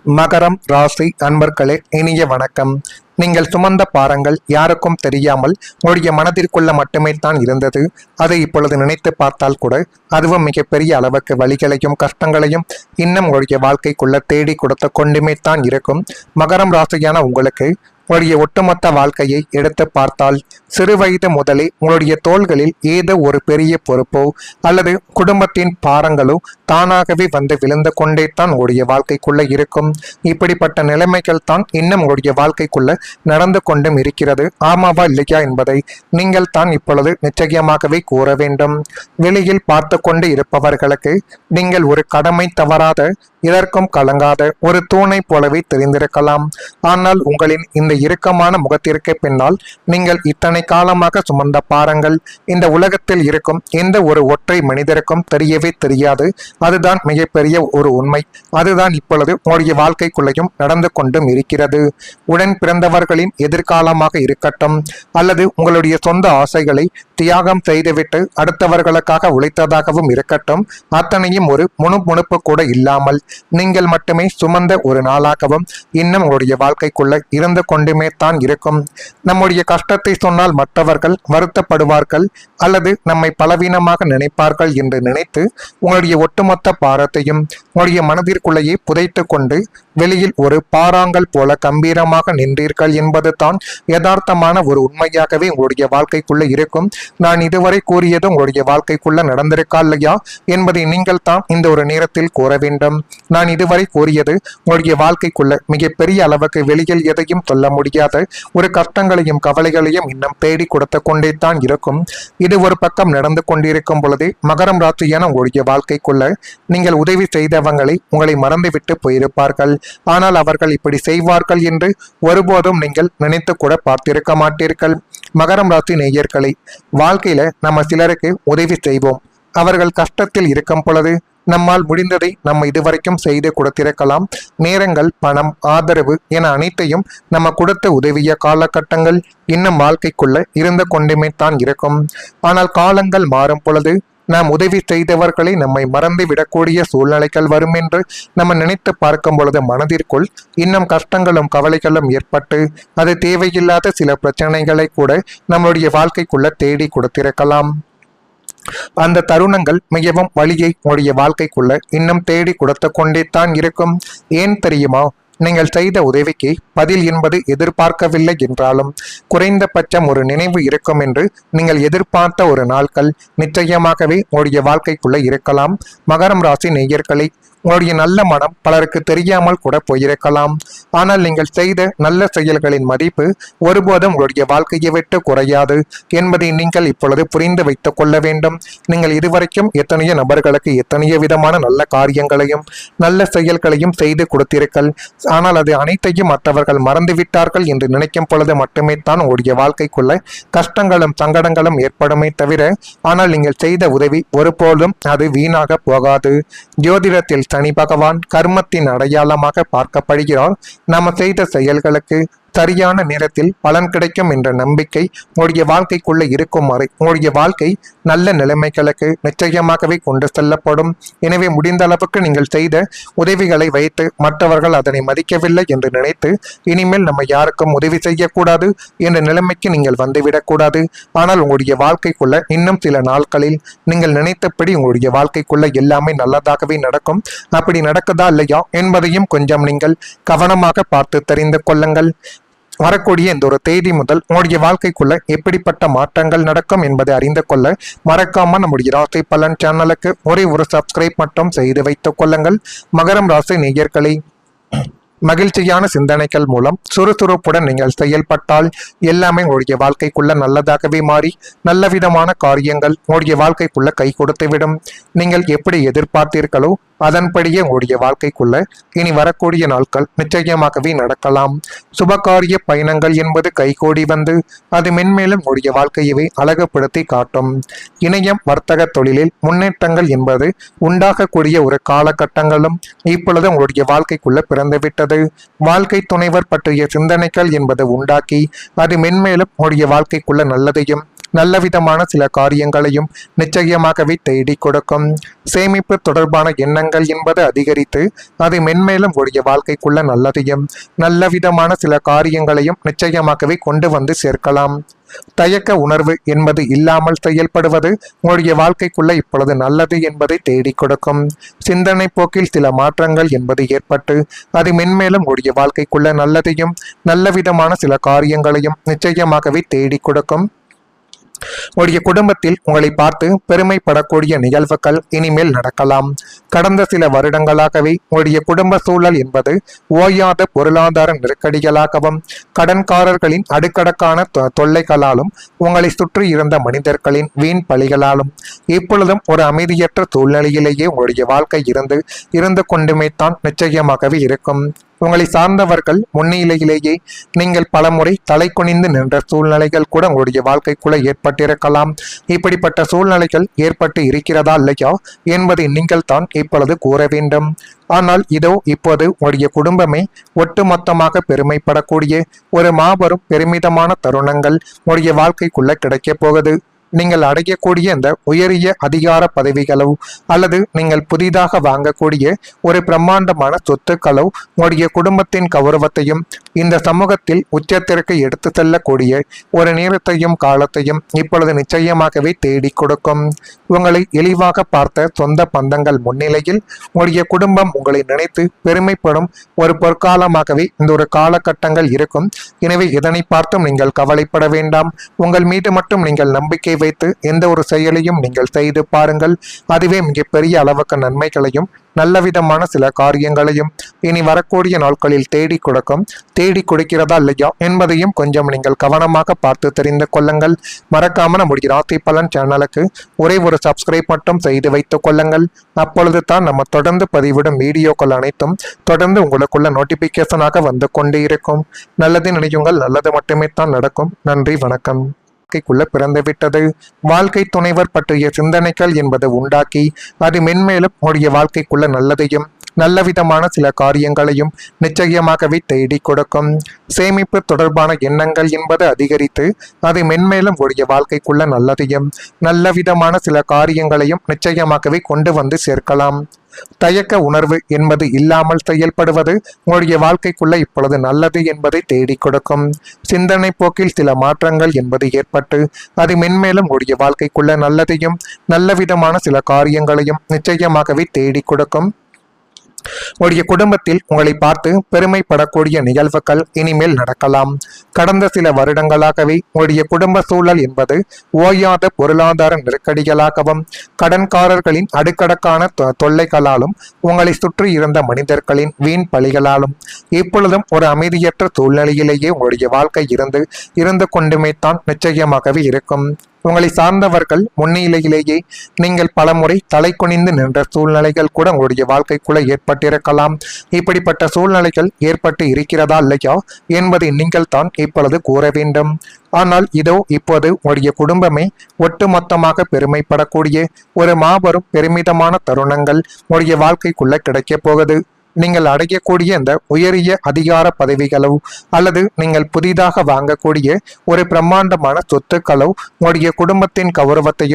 மகரம் ராசி அன்பர்களே, இனிய வணக்கம். நீங்கள் சுமந்த பாரங்கள் யாருக்கும் தெரியாமல் உங்களுடைய மனதிற்குள்ள மட்டுமே தான் இருந்தது. அதை இப்பொழுது நினைத்து பார்த்தால் கூட அதுவும் மிகப்பெரிய அளவுக்கு வலிகளையும் கஷ்டங்களையும் இன்னும் உங்களுடைய வாழ்க்கைக்குள்ள தேடி கொடுத்து கொண்டுமே தான் இருக்கும். மகரம் ராசியான உங்களுக்கு உங்களுடைய ஒட்டுமொத்த வாழ்க்கையை எடுத்து பார்த்தால் சிறு வயது முதலே உங்களுடைய தோள்களில் ஏதோ ஒரு பெரிய பொறுப்போ அல்லது குடும்பத்தின் பாரங்களோ தானாகவே வந்து விழுந்து கொண்டே தான் உங்களுடைய வாழ்க்கைக்குள்ள இருக்கும். இப்படிப்பட்ட நிலைமைகள் தான் இன்னும் உங்களுடைய வாழ்க்கைக்குள்ள நடந்து கொண்டும் இருக்கிறது. ஆமாவா இல்லையா என்பதை நீங்கள் தான் இப்பொழுது நிச்சயமாகவே கூற வேண்டும். வெளியில் பார்த்து கொண்டு இருப்பவர்களுக்கு நீங்கள் ஒரு கடமை தவறாத, இதற்கும் கலங்காத ஒரு தூணை போலவே தெரிந்திருக்கலாம். ஆனால் உங்களின் இந்த இறுக்கமான முகத்திற்கு பின்னால் நீங்கள் இத்தனை காலமாக சுமந்த பாரங்கள் இந்த உலகத்தில் இருக்கும் எந்த ஒரு ஒற்றை மனிதருக்கும் தெரியவே தெரியாது. அதுதான் மிகப்பெரிய ஒரு உண்மை. அதுதான் இப்பொழுது உங்களுடைய வாழ்க்கைக்குள்ளையும் நடந்து கொண்டும் இருக்கிறது. உடன் பிறந்தவர்களின் எதிர்காலமாக இருக்கட்டும் அல்லது உங்களுடைய சொந்த ஆசைகளை தியாகம் செய்துவிட்டு அடுத்தவர்களுக்காக உழைத்ததாகவும் இருக்கட்டும், அத்தனையும் ஒரு முணுமுணுப்பு கூட இல்லாமல் நீங்கள் மட்டுமே சுமந்த ஒரு நாளாகவும் இன்னும் உங்களுடைய வாழ்க்கைக்குள்ள இருந்து கொண்டுமே தான் இருக்கும். நம்முடைய கஷ்டத்தை சொன்னால் மற்றவர்கள் வருத்தப்படுவார்கள் அல்லது நம்மை பலவீனமாக நினைப்பார்கள் என்று நினைத்து உங்களுடைய ஒட்டுமொத்த பாரத்தையும் உங்களுடைய மனதிற்குள்ளேயே புதைத்து கொண்டு வெளியில் ஒரு பாறாங்கல் போல கம்பீரமாக நின்றீர்கள் என்பது தான் யதார்த்தமான ஒரு உண்மையாகவே உங்களுடைய வாழ்க்கைக்குள்ள இருக்கும். நான் இதுவரை கூறியது உங்களுடைய வாழ்க்கைக்குள்ள நடந்திருக்கா இல்லையா என்பதை நீங்கள் தான் இந்த ஒரு நேரத்தில் கூற வேண்டும். நான் இதுவரை கூறியது உங்களுடைய வாழ்க்கைக்குள்ள மிகப்பெரிய அளவுக்கு வெளியில் எதையும் சொல்ல முடியாத ஒரு கஷ்டங்களையும் கவலைகளையும் இன்னும் தேடி கொடுத்து கொண்டே தான் இருக்கும். இது ஒரு பக்கம் நடந்து கொண்டிருக்கும் பொழுதே மகரம் ராசியான உங்களுடைய வாழ்க்கைக்குள்ள நீங்கள் உதவி செய்தவங்களை உங்களை மறந்துவிட்டு போயிருப்பார்கள். ஆனால் அவர்கள் இப்படி செய்வார்கள் என்று ஒருபோதும் நீங்கள் நினைத்து கூட பார்த்திருக்க மாட்டீர்கள். மகரம் ராசி நேயர்களை, வாழ்க்கையில நம்ம சிலருக்கு உதவி செய்வோம். அவர்கள் கஷ்டத்தில் இருக்கும் பொழுது நம்மால் முடிந்ததை நம்ம இதுவரைக்கும் செய்து கொடுத்திருக்கலாம். நேரங்கள், பணம், ஆதரவு என அனைத்தையும் நம்ம கொடுத்த உதவிய காலகட்டங்கள் இன்னும் வாழ்க்கைக்குள்ள இருந்து கொண்டுமே தான் இருக்கும். ஆனால் காலங்கள் மாறும் பொழுது நாம் உதவி செய்தவர்களை நம்மை மறந்து விடக்கூடிய சூழ்நிலைகள் வரும் என்று நம்ம நினைத்து பார்க்கும் பொழுது மனதிற்குள் இன்னும் கஷ்டங்களும் கவலைகளும் ஏற்பட்டு அது தேவையில்லாத சில பிரச்சனைகளை கூட நம்மளுடைய வாழ்க்கைக்குள்ள தேடி கொடுத்திருக்கலாம். அந்த தருணங்கள் மிகவும் வழியை உங்களுடைய வாழ்க்கைக்குள்ள இன்னும் தேடி கொடுத்து கொண்டே தான் இருக்கும். ஏன் தெரியுமா? நீங்கள் செய்த உதவிக்கு பதில் என்பது எதிர்பார்க்கவில்லை என்றாலும் குறைந்தபட்சம் ஒரு நினைவு இருக்கும் என்று நீங்கள் எதிர்பார்த்த ஒரு நாட்கள் நிச்சயமாகவே உங்களுடைய வாழ்க்கைக்குள்ள இருக்கலாம். மகரம் ராசி நேயர்களை, உங்களுடைய நல்ல மனம் பலருக்கு தெரியாமல் கூட போயிருக்கலாம். ஆனால் நீங்கள் செய்த நல்ல செயல்களின் மதிப்பு ஒருபோதும் உங்களுடைய வாழ்க்கையை விட்டு குறையாது என்பதை நீங்கள் இப்பொழுது புரிந்து வைத்துக் கொள்ள வேண்டும். நீங்கள் இதுவரைக்கும் எத்தனையோ நபர்களுக்கு எத்தனையோ விதமான நல்ல காரியங்களையும் நல்ல செயல்களையும் செய்து கொடுத்தீர்கள். ஆனால் அது அனைத்தையும் மற்றவர்கள் மறந்துவிட்டார்கள் என்று நினைக்கும் பொழுது மட்டுமே தான் உங்களுடைய வாழ்க்கைக்குள்ள கஷ்டங்களும் சங்கடங்களும் ஏற்படுமே தவிர, ஆனால் நீங்கள் செய்த உதவி ஒருபோதும் அது வீணாக போகாது. ஜோதிடத்தில் சனி பகவான் கர்மத்தின் அடையாளமாக பார்க்கப்படுகிறார். நாம் செய்த செயல்களுக்கு சரியான நேரத்தில் பலன் கிடைக்கும் என்ற நம்பிக்கை உங்களுடைய வாழ்க்கைக்குள்ள இருக்கும் வரை உங்களுடைய வாழ்க்கை நல்ல நிலைமைகளுக்கு நிச்சயமாகவே கொண்டு செல்லப்படும். எனவே முடிந்த அளவுக்கு நீங்கள் செய்த உதவிகளை வைத்து மற்றவர்கள் அதனை மதிக்கவில்லை என்று நினைத்து இனிமேல் நம்ம யாருக்கும் உதவி செய்யக்கூடாது என்ற நிலைமைக்கு நீங்கள் வந்துவிடக்கூடாது. ஆனால் உங்களுடைய வாழ்க்கைக்குள்ள இன்னும் சில நாட்களில் நீங்கள் நினைத்தபடி உங்களுடைய வாழ்க்கைக்குள்ள எல்லாமே நல்லதாகவே நடக்கும். அப்படி நடக்குதா இல்லையா என்பதையும் கொஞ்சம் நீங்கள் கவனமாக பார்த்து தெரிந்து கொள்ளுங்கள். வரக்கூடிய இந்த ஒரு தேதி முதல் உங்களுடைய வாழ்க்கைக்குள்ள எப்படிப்பட்ட மாற்றங்கள் நடக்கும் என்பதை அறிந்து கொள்ள மறக்காம நம்முடைய ராசி பலன் சேனலுக்கு ஒரே ஒரு சப்ஸ்கிரைப் மட்டும் செய்து வைத்துக் கொள்ளுங்கள். மகரம் ராசி நேயர்களை, மகிழ்ச்சியான சிந்தனைகள் மூலம் சுறுசுறுப்புடன் நீங்கள் செயல்பட்டால் எல்லாமே உங்களுடைய வாழ்க்கைக்குள்ள நல்லதாகவே மாறி நல்ல விதமான காரியங்கள் உங்களுடைய வாழ்க்கைக்குள்ள கை கொடுத்துவிடும். நீங்கள் எப்படி எதிர்பார்த்தீர்களோ அதன்படியே உங்களுடைய வாழ்க்கைக்குள்ள இனி வரக்கூடிய நாட்கள் நிச்சயமாகவே நடக்கலாம். சுபகாரிய பயணங்கள் என்பது கைகூடி வந்து அது மென்மேலும் உங்களுடைய வாழ்க்கையவே அழகுபடுத்தி காட்டும். இணையம் வர்த்தக தொழிலில் முன்னேற்றங்கள் என்பது உண்டாகக்கூடிய ஒரு காலகட்டங்களும் இப்பொழுது உங்களுடைய வாழ்க்கைக்குள்ள பிறந்துவிட்டது. வாழ்க்கை துணைவர் பற்றிய சிந்தனைகள் என்பது உண்டாக்கி அது மென்மேலும் உங்களுடைய வாழ்க்கைக்குள்ள நல்லதையும் நல்ல விதமான சில காரியங்களையும் நிச்சயமாகவே தேடி கொடுக்கும். சேமிப்பு தொடர்பான எண்ணங்கள் என்பது அதிகரித்து அது மென்மேலும் உடைய வாழ்க்கைக்குள்ள நல்லதையும் நல்ல விதமான சில காரியங்களையும் நிச்சயமாகவே கொண்டு வந்து சேர்க்கலாம். தயக்க உணர்வு என்பது இல்லாமல் செயல்படுவது உங்களுடைய வாழ்க்கைக்குள்ள இப்பொழுது நல்லது என்பதை தேடி கொடுக்கும். சிந்தனை போக்கில் சில மாற்றங்கள் என்பது ஏற்பட்டு அது மென்மேலும் உங்களுடைய வாழ்க்கைக்குள்ள நல்லதையும் நல்ல விதமான சில காரியங்களையும் நிச்சயமாகவே தேடி கொடுக்கும். உங்களுடைய குடும்பத்தில் உங்களை பார்த்து பெருமைப்படக்கூடிய நிகழ்வுகள் இனிமேல் நடக்கலாம். கடந்த சில வருடங்களாகவே உங்களுடைய குடும்ப சூழல் என்பது ஓயாத பொருளாதார நெருக்கடிகளாகவும் கடன்காரர்களின் அடுக்கடக்கான தொல்லைகளாலும் உங்களை சுற்றி இருந்த மனிதர்களின் வீண் பழிகளாலும் இப்பொழுதும் ஒரு அமைதியற்ற சூழ்நிலையிலேயே உங்களுடைய வாழ்க்கை இருந்து கொண்டுமே தான் நிச்சயமாகவே இருக்கும். உங்களை சார்ந்தவர்கள் முன்னிலையிலேயே நீங்கள் பலமுறை தலை குனிந்து நின்ற சூழ்நிலைகள் கூட உங்களுடைய வாழ்க்கைக்குள்ள ஏற்பட்டிருக்கலாம். இப்படிப்பட்ட சூழ்நிலைகள் ஏற்பட்டு இருக்கிறதா இல்லையா என்பதை நீங்கள் தான் இப்பொழுது கூற வேண்டும். ஆனால் இதோ இப்போது உங்களுடைய குடும்பமே ஒட்டுமொத்தமாக பெருமைப்படக்கூடிய ஒரு மாபெரும் பெருமிதமான தருணங்கள் உங்களுடைய வாழ்க்கைக்குள்ள கிடைக்கப் போகுது. நீங்கள் அடையக்கூடிய இந்த உயரிய அதிகார பதவிகளோ அல்லது நீங்கள் புதிதாக வாங்கக்கூடிய ஒரு பிரம்மாண்டமான சொத்துக்களோ உங்களுடைய குடும்பத்தின் கௌரவத்தையும் இந்த சமூகத்தில் உச்சத்திற்கு எடுத்து செல்லக்கூடிய ஒரு நேரத்தையும் காலத்தையும் இப்பொழுது நிச்சயமாகவே தேடி கொடுக்கும். உங்களை இழிவாக பார்த்த சொந்த பந்தங்கள் முன்னிலையில் உங்களுடைய குடும்பம் உங்களை நினைத்து பெருமைப்படும் ஒரு பொற்காலமாகவே இந்த ஒரு காலகட்டங்கள் இருக்கும். எனவே இதனை பார்த்தும் நீங்கள் கவலைப்பட வேண்டாம். உங்கள் மீது மட்டும் நீங்கள் நம்பிக்கை வைத்து எந்த ஒரு செயலையும் நீங்கள் செய்து பாருங்கள். அதுவே மிகப்பெரிய அளவுக்கு நன்மைகளையும் நல்ல விதமான சில காரியங்களையும் இனி வரக்கூடிய நாட்களில் தேடி கொடுக்கிறதா இல்லையா என்பதையும் கொஞ்சம் நீங்கள் கவனமாக பார்த்து தெரிந்து கொள்ளுங்கள். மறக்காம நம்முடைய ராசி பலன் சேனலுக்கு ஒரே ஒரு சப்ஸ்கிரைப் மட்டும் செய்து வைத்துக் கொள்ளுங்கள். அப்பொழுது தான் நம்ம தொடர்ந்து பதிவிடும் வீடியோக்கள் அனைத்தும் தொடர்ந்து உங்களுக்குள்ள நோட்டிபிகேஷனாக வந்து கொண்டே இருக்கும். நல்லது நினையுங்கள், நல்லது மட்டுமே தான் நடக்கும். நன்றி, வணக்கம். வாழ்க்கைக்குள்ள பிறந்துவிட்டது. வாழ்க்கை துணைவர் பற்றிய சிந்தனைகள் என்பது உண்டாக்கி அது மென்மேலும் உங்களுடைய வாழ்க்கைக்குள்ள நல்லதையும் நல்ல விதமான சில காரியங்களையும் நிச்சயமாகவே தேடி கொடுக்கும். சேமிப்பு தொடர்பான எண்ணங்கள் என்பது அதிகரித்து அது மென்மேலும் உங்களுடைய வாழ்க்கைக்குள்ள நல்லதையும் நல்ல விதமான சில காரியங்களையும் நிச்சயமாகவே கொண்டு வந்து சேர்க்கலாம். தயக்க உணர்வு என்பது இல்லாமல் செயல்படுவது உங்களுடைய வாழ்க்கைக்குள்ள இப்பொழுது நல்லது என்பதை தேடி கொடுக்கும். சிந்தனை போக்கில் சில மாற்றங்கள் என்பது ஏற்பட்டு அது மென்மேலும் உங்களுடைய வாழ்க்கைக்குள்ள நல்லதையும் நல்ல விதமான சில காரியங்களையும் நிச்சயமாகவே தேடி கொடுக்கும். உங்களுடைய குடும்பத்தில் உங்களை பார்த்து பெருமைப்படக்கூடிய நிகழ்வுகள் இனிமேல் நடக்கலாம். கடந்த சில வருடங்களாகவே உங்களுடைய குடும்ப சூழல் என்பது ஓயாத பொருளாதார நெருக்கடிகளாகவும் கடன்காரர்களின் அடுக்கடக்கான தொல்லைகளாலும் உங்களை சுற்றி இருந்த மனிதர்களின் வீண் பழிகளாலும் இப்பொழுதும் ஒரு அமைதியற்ற சூழ்நிலையிலேயே உங்களுடைய வாழ்க்கை இருந்து கொண்டுமே தான் நிச்சயமாகவே இருக்கும். உங்களை சார்ந்தவர்கள் முன்னிலையிலேயே நீங்கள் பலமுறை தலை குனிந்து நின்ற சூழ்நிலைகள் கூட உங்களுடைய வாழ்க்கைக்குள்ள ஏற்பட்டிருக்கலாம். இப்படிப்பட்ட சூழ்நிலைகள் ஏற்பட்டு இருக்கிறதா இல்லையா என்பதை நீங்கள் தான் இப்பொழுது கூற வேண்டும். ஆனால் இதோ இப்போது உங்களுடைய குடும்பமே ஒட்டுமொத்தமாக பெருமைப்படக்கூடிய ஒரு மாபெரும் பெருமிதமான தருணங்கள் உங்களுடைய வாழ்க்கைக்குள்ள கிடைக்கப் போகுது. நீங்கள் அடையக்கூடிய இந்த உயரிய அதிகார பதவிகளோ அல்லது நீங்கள் புதிதாக வாங்கக்கூடிய ஒரு பிரம்மாண்டமான சொத்துக்களோ உங்களுடைய குடும்பத்தின் கௌரவத்தையும்